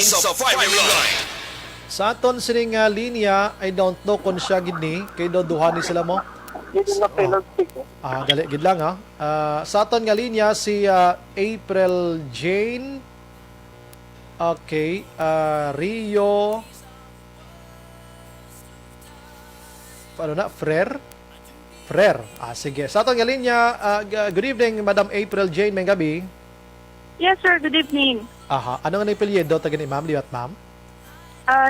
sa firing line. Sa aton sining linya, I don't know kung siya gini, kay do duha ni sila mo. Dali gid lang ha. Sa aton nga linya si April Jane. Okay, Rio. Ano na? Frere? Sige. Sa aton nga linya, good evening, Madam April Jane, may gabi. Yes, sir. Good evening. Ano nga na ipilyedo taga ni ma'am, liwat ma'am?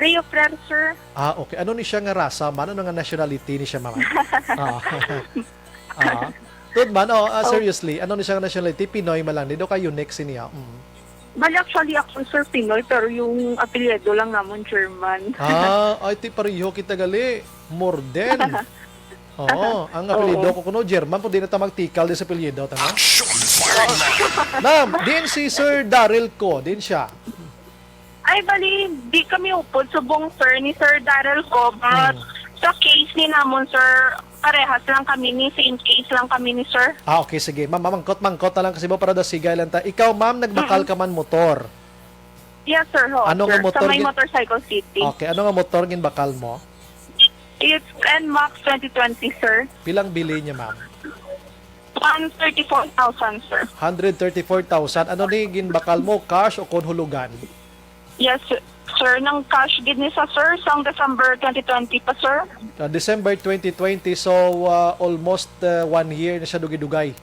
Rio Frere, sir. Okay. Ano ni siya nga rasa? Ano nga nationality ni siya, ma'am? Tud man, seriously, ano ni siya nga nationality? Pinoy man lang. Dito ka unique siya. Bali, actually, ako, sir, Pinoy, pero yung apelyido lang namon German. Ay, ti pareho kita gali. Morden. Ang apelyido ko kuno German, po di na ta magtikal di sa apelyido. Action firing line. Ma'am, din si Sir Daryl ko, din siya. Ay, bali, di kami upod subong, sir, ni Sir Daryl ko, but sa case ni namon, sir, parehas lang kami ni, same case lang kami ni Sir. Okay, sige. Ma'am, mangkot na lang kasi mo para daw sigay lang ta. Ikaw, ma'am, nagbakal ka man motor. Yes, sir, ho, Ano sir, nga motor sa may gin- Motorcycle City. Okay, ano nga motor gin bakal mo? It's NMAX 2020, sir. Pilang bili niya, ma'am? 134,000, sir. 134,000. Ano ni gin bakal mo? Cash o konhulugan? Yes, sir, ng cash gid ni sa sir, sang December 2020 pa, sir. December 2020, so almost 1 year na siya dugay-dugay.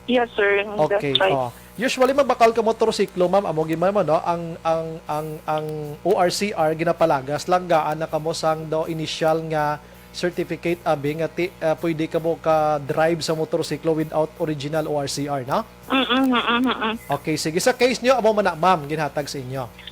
Yes, sir. Okay. That's right. Usually magbakal ka motorsiklo, ma'am, amo gid mo no, ang ORCR ginapalagas langgaan na kamo sang do initial nga certificate abi nga pwede ka mo ka drive sa motorsiklo without original ORCR, no? Okay, sige, sa case nyo amo man na, ma'am, ginhatag sa inyo.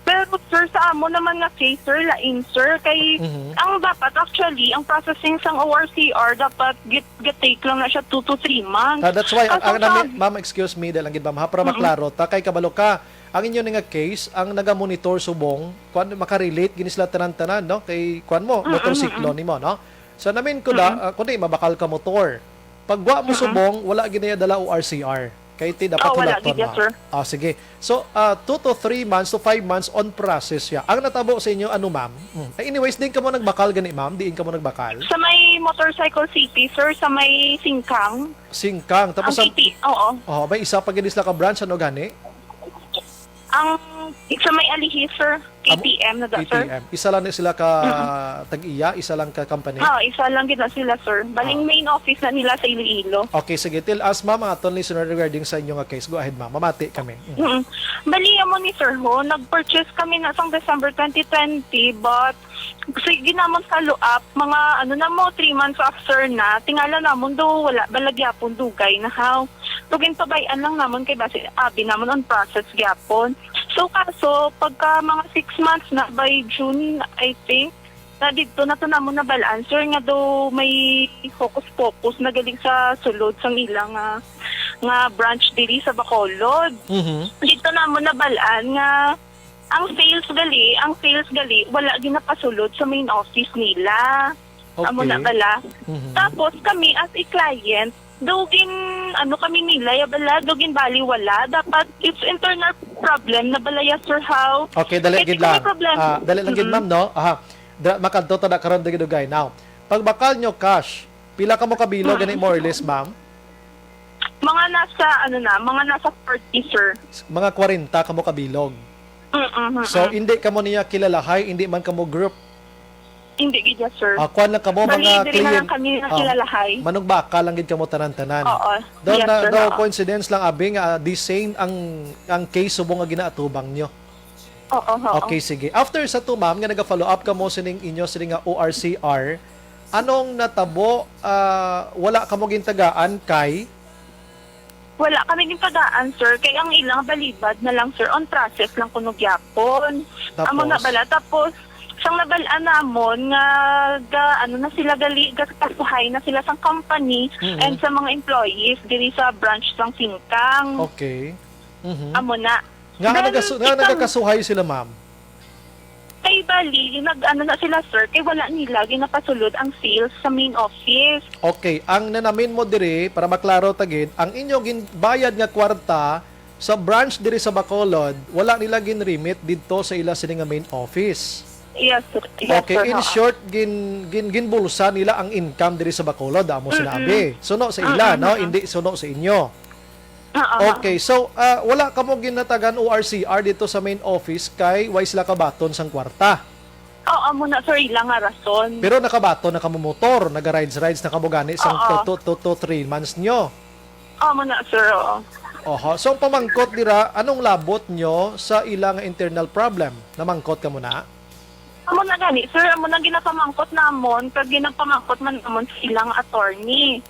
Pero sir, sa amo naman nga case, sir, lain, sir, kay ang dapat actually, ang processing sang ORCR dapat get-take lang na siya 2 to 3 months. That's why Kaso ma'am, excuse me, dahil lang gid ma'am, ha, para maklaro ta kay kabalo ka ang inyo nga case ang naga-monitor subong kuan makarelate gini sila tanan-tanan, no, kay kuan mo motorsiklo nimo, no. So namin ko da kundi mabakal ka motor, pagwa mo subong wala gini dala ORCR kay ti dapat wala hulaton gid, yes, sir. Sige, so 2 to 3 months to 5 months on process ya ang natabo sa inyo, ano, ma'am? Anyways, din ka mo nagbakal gani, ma'am, diin ka mo nagbakal Sa may Motorcycle City, sir, sa may Singkang. Singkang, tapos Ang city, oo. may isa pa gid sila ka branch, ano gani? Ang sa may Alihi, sir, KTM na da, sir. KTM. Isa lang na sila ka tag-iya, isa lang ka company. Isa lang gid na sila, sir. Baling main office na nila sa Iloilo. Okay, sige. Till us, ma'am, mga aton listener regarding sa inyo nga case. Go ahead, ma'am. Mamati kami. Bali mo ni Sir Ho, nag-purchase kami na sang December 2020, but sige naman follow-up, mga 3 months after na, tingala namon do wala balagyapon dugay na how. Tugin pabayan lang namon kay base abi namon on process gyapon. So kaso pagka mga 6 months na by June, I think, na dito na to namon na balaan, sir, nga do may focus na galing sa sulod sang ilang nga branch diri sa Bacolod. Dito namon na balaan nga ang sales gali wala ginapasulod sa main office nila. Okay. Amo na bala. Tapos kami as a client, dugin kami nila ya bala, dugin bali wala, dapat it's internal problem na bala ya, sir, how. Okay, dali Kasi gid lang. may problem. Dali lang gid, ma'am, no? Makadto ta da karon dugay. Now, pag bakal nyo cash, pila ka mo kabilo gani more or less, ma'am? Mga nasa 40, sir. Mga 40 ka mo kabilog. So, hindi ka mo niya kilalahay, hindi man ka mo group. Hindi gid, sir. Kuan lang ka mo Bali, mga diri na lang client. kami nakilalahay. Manong baka lang gid ka mo tanan-tanan. Oo. Daw Yes, sir, oo. coincidence lang abi nga the same ang case subong nga ginaatubang nyo. Oo. Okay, sige. After sa to, ma'am, nga naga-follow up ka mo sining inyo sining nga ORCR, anong natabo? Wala ka mo gintagaan kay Wala kami din padaan, sir. Kaya ang ilang balibad na lang, sir, on process lang kuno gyapon. Tapos? Amo na bala. Tapos, siyang nabalaan namon nga na sila gali kasuhay na sila sang company and sa mga employees diri sa branch sang Singkang. Okay. Amo na. Nga Then, nagakasuhay sila, ma'am. Kay bali, na sila, sir, kay wala nila ginapasulod ang sales sa main office. Okay, ang nanamin mo dire para maklaro tagid, ang inyo bayad nga kwarta sa branch diri sa Bacolod, wala nila ginremit dito sa ila sini nga main office. Yes, sir. Yes, Okay, sir. in short, ginbulsa nila ang income diri sa Bacolod, amo sinabi. Suno sa ila, no? Hindi suno sa inyo. Okay, so wala ka mo ginatagan ORCR dito sa main office kay why sila kabaton sang kwarta. Oo, muna, sir, ilang nga rason. Pero nakabaton na kamo motor, naga-rides na kamo gani sang 2 months nyo. Oo, muna, sir, oo. Oho, so ang pamangkot dira, anong labot nyo sa ilang internal problem? Namangkot ka muna? Amo na gani, sir, amo na ginapamangkot namon, kag ginapamangkot man namon sa ilang attorney.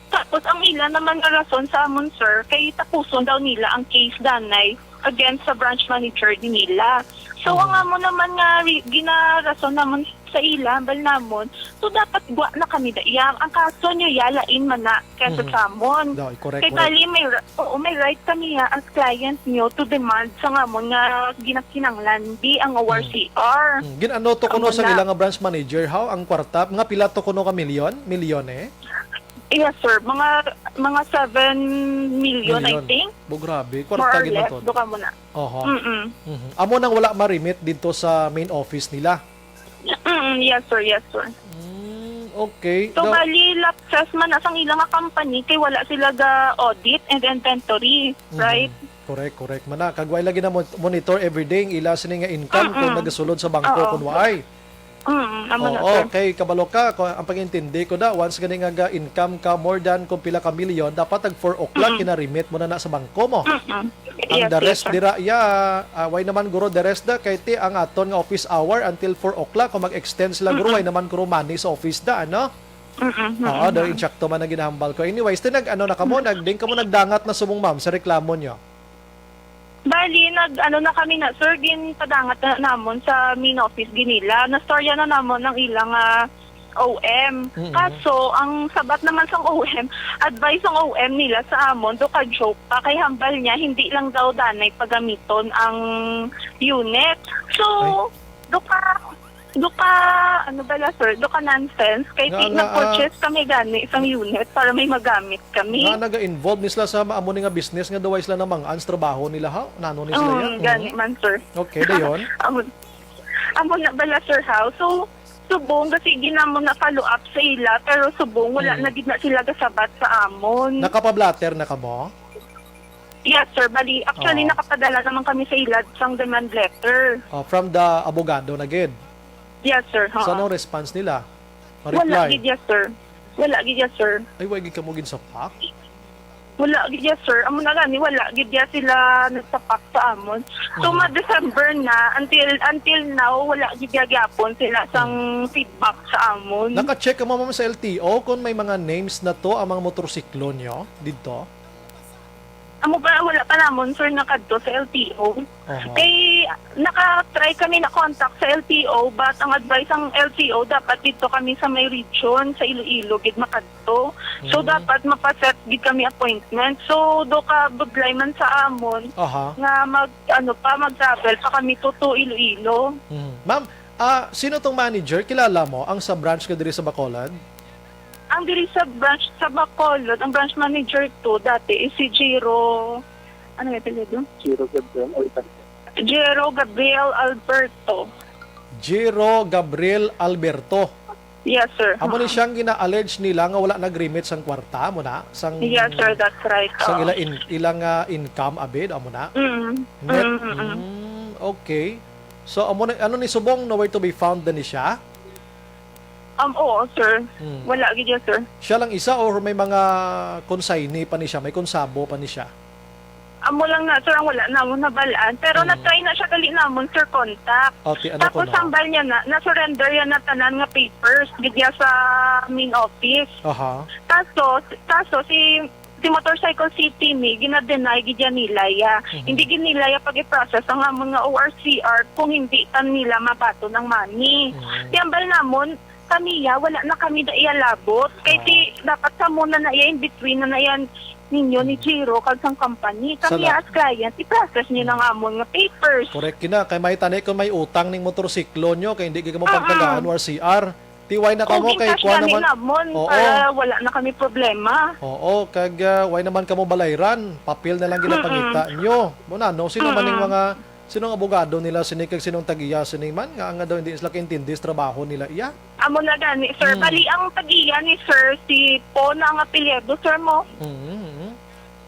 Tapos ang ilan naman nga rason sa amon, sir, kay tapuson daw nila ang case danay against sa branch manager din nila. So ang amo naman nga ginarason naman sa ilan bal namon, so dapat guwa na kami dayang ang kaso nyo yalain man na kesa sa amon. Correct, Kay bali may right kami as client nyo to demand sa amon nga ginakinanglan di ang ORCR. Ginano to kuno Amo sa na. ilang nga branch manager, how ang kwarta? Mga pila to kuno ka milyon eh? Yes, sir. Mga 7 million, I think. Grabe, More kwarta or less. ginaton. Doka mo na. Oho. Mm-mm. Amo nang wala ma-remit dito sa main office nila. Yes, sir. Yes, sir. Okay. So, bali, lapses man asang ilang nga company kay wala sila ga audit and inventory, right? Correct. Mana, kagway lagi na monitor everyday ang ila sini nga income kung nagasulod sa bangko kung waay. Amo na, Oo, sir. okay, kabalo ka. Ang pag-intindi ko da, once gani nga income ka more than kung pila ka milyon, dapat tag 4 o'clock kina-remit mo na sa bangko mo. Ang Yes, the rest sir. dira, why naman guro the rest da, kay ti ang aton nga office hour until 4 o'clock, kung mag-extend sila guro, why naman guro money sa office da, ano? Oo, dahil inchakto man na ginahambal ko. Anyways, na kamo, nagding ka mo nagdangat na sumong ma'am sa reklamo nyo. Bali, na kami na, sir, padangat na namon sa main office ginila. Nastorya na namon ng ilang OM. Kaso, ang sabat naman sa OM, advice ng OM nila sa amon, do ka joke pa, kay hambal niya, hindi lang daw danay pagamiton ang unit. So, do ka ano bala, sir, do ka nonsense, kay nag-purchase kami gani isang unit para may magamit kami. Nga naga-involve ni sila sa amo ni nga business nga duway sila namang ans trabaho nila ha? Nano ni sila yan? Gani man, sir. Okay, dayon. Amo na bala, sir, how? So, subong kasi ginamon na follow up sa ila, pero subong wala na gid na sila gasabat sa amon. Nakapablatter na ka mo? Yes, sir. Bali, actually nakapadala naman kami sa ila sang demand letter. From the abogado na gid. Yes, sir. So anong response nila? Wala Reply? gid, yes, sir. Wala gid, yes, sir. Ay, wagi ka mo gin sa pak? Wala gid, yes, sir. Amo na gani, wala gid yes sila nagtapak sa amon. So, ma-December na, until now, wala gid gyapon sila sang feedback sa amon. Naka-check ka mo ma'am sa LTO kung may mga names na to ang mga motorsiklo nyo dito? Amo ba, wala pa namon, sir, nakadto sa LTO. Kay, naka-try kami na contact sa LTO, but ang advice ang LTO, dapat dito kami sa may region, sa Iloilo, gid makadto. So, dapat mapaset gid kami appointment. So, do ka buglay man sa amon, nga mag-travel pa kami to Iloilo. Ma'am, sino tong manager? Kilala mo ang sa branch ka diri sa Bacolod? Ang diri sa branch sa Bacolod, ang branch manager to dati is si Jero, ano yung apelyido? Jero Gabriel Alberto. Jero Gabriel Alberto. Yes, sir. Amo ni siyang gina-allege nila nga wala nag-remit sang kwarta mo na? Sang, Yes, sir, that's right. Sang ilang income abid amo na? Net? Okay. So amo ano ni subong nowhere to be found na ni siya? Oo, sir. Wala gid, yes, sir. Siya lang isa or may mga consignee pa ni siya, may konsabo pa ni siya? Amo lang na, sir, ang wala namon nabalaan. Pero na-try na siya gali namon, sir, contact. Okay, ano Tapos ko sambal niya na-surrender yan na tanan nga papers, gidya sa main office. Kaso si Motorcycle City ni gina-deny gidya nilaya. Hindi ginilaya pag i-process ang amon nga ORCR kung hindi tan nila mabato ng money. Tiyambal namon, kami wala na kami na iyalabot. Kaya dapat sa muna na in between na yan ninyo ni Jiro kag sang company. Kami as client, i-process niyo ng amon nga papers. Correct kina. Kay may tanay kung may utang ning motorsiklo nyo, kay hindi ka mo pagtagaan or CR. Tiway na kamo kay cash kuha gani naman. namon Oo. para wala na kami problema. Oo, kag way naman kamo balayran, papel na lang ginapangita nyo. Muna no, sino man ning mga sinong abogado nila sini kag sinong tagiya sini man nga daw hindi sila kaintindi sa trabaho nila iya. Amo na gani, sir. Bali, ang tagiya ni sir, si Po na ang apelyido, sir mo.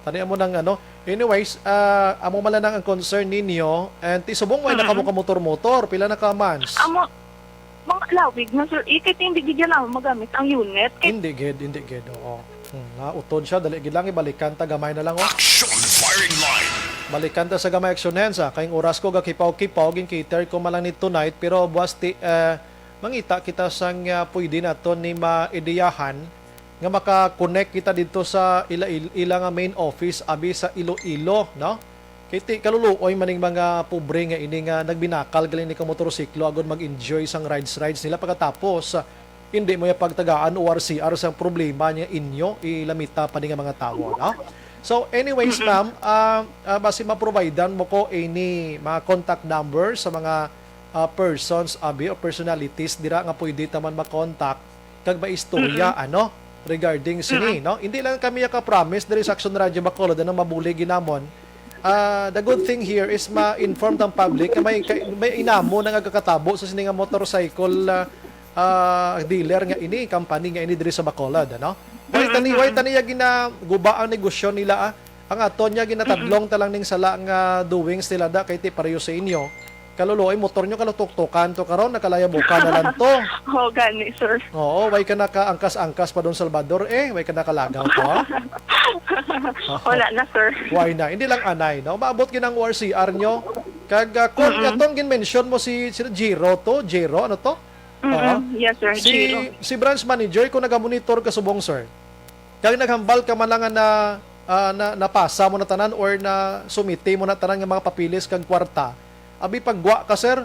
Tani mo nang ano. Anyways, amo man lang ang concern ninyo and tisubong way na kamo ka motor-motor, pila na ka months. Amo, mga lawig na, sir. Ikit hindi gigyan namin magamit ang unit. Hindi gid, oo. Utod siya, dali gid lang ibalikan ta gamay na lang oh. Action firing line. Balikan ta sa gamay aksyonen sa kayong oras ko gakipaw-kipaw gin cater ko malang ni tonight pero buwas mangita kita sang pwede nato ni maideyahan nga maka-connect kita dito sa ila nga main office abi sa Iloilo, no? Kiti kaluluoy maning mga pobre nga ini nga nagbinakal galing ni ka motorsiklo agud mag-enjoy sang rides nila pagkatapos hindi mo ya pagtagaan ORCR sang problema niya inyo ilamita pa ni nga mga tao, no? So anyways ma'am, basi ma-providean mo ko any mga contact number sa mga persons abi o personalities dira nga pwede ta man ma-contact kag maistorya ano regarding sini, no? Hindi lang kami ka-promise diri sa Action Radio Bacolod na mabuli ginamon. The good thing here is ma-inform ang public na may inamo na nagkakatabo sa sini nga motorcycle dealer nga ini, company nga ini diri sa Bacolod, ano? Way tani ya ginaguba ang negosyo nila ang aton niya ginatadlong talang ning sala nga doings nila da kay ti pareho sa inyo. Kaluloy motor nyo kalutok-tokan to karon nakalayabukan na lang to. Oh, gani, sir. Oo, way ka naka-angkas-angkas pa doon Salvador way ka nakalagaw to. Wala na, sir. Why na? Hindi lang anay, no? Maabot ginang ORCR nyo. Kag kung katong gin-mention mo si Jiro to, Jiro, ano to? Oo. Yes, sir. Giro. Si branch manager kung nagamonitor ka subong, sir. Kag naghambal ka man lang na napasa mo na tanan or na sumiti mo na tanan nga mga papilis kag kwarta. Abi pag gwa ka, sir,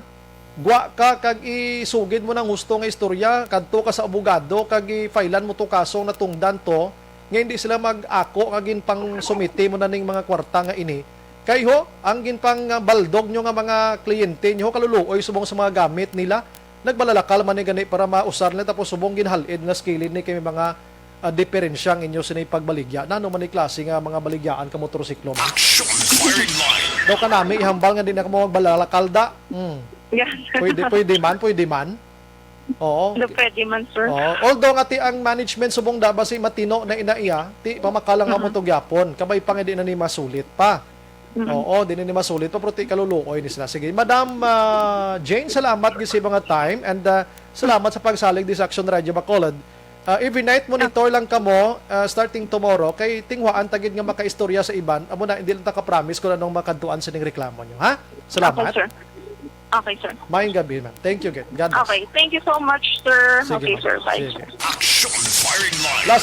gwa ka kag isugid mo ng husto nga istorya kadto ka sa abogado kag i-filean mo to kaso na tungdan to nga hindi sila mag-ako nga ginpang sumiti mo na ning mga kwarta nga ini. Kay ho, ang ginpang baldog nyo nga mga kliyente nyo kaluluoy subong sa mga gamit nila nagbalalakal man ni gani para mausar nila tapos subong ginhalid nga skilid ni kay mga diferensyang inyo sinay pagbaligya. Nano man ni klase nga mga baligyaan ka motorsiklo man. Action firing line. Daw ka nami ihambal nga din ako mo magbalalakal da. Yes. Pwede man. Oo. Pwede man, sir. Oo. Although nga ti ang management subong da basi matino na inaiya, ti pamakalang nga mo to gyapon. Kabay pa nga di na ni masulit pa. Oo, di na ni masulit pa pero ti kaluluoy ni sila. Sige, Madam Jane, salamat gid sa mga time and salamat sa pagsalig di sa Action Radio Bacolod. Every night monitor lang kamo starting tomorrow kay tingwaan tagid nga makaistorya sa iban. Amo na hindi lang ta ka-promise ko na nung makantuan sa ning reklamo nyo, ha? Salamat. Okay, sir. Okay, sir. Maayong gabi, ma'am. Thank you, God bless. Okay. Thank you so much, sir. Sige, Okay, ma'am. sir. Bye. Sige. Action firing line. Last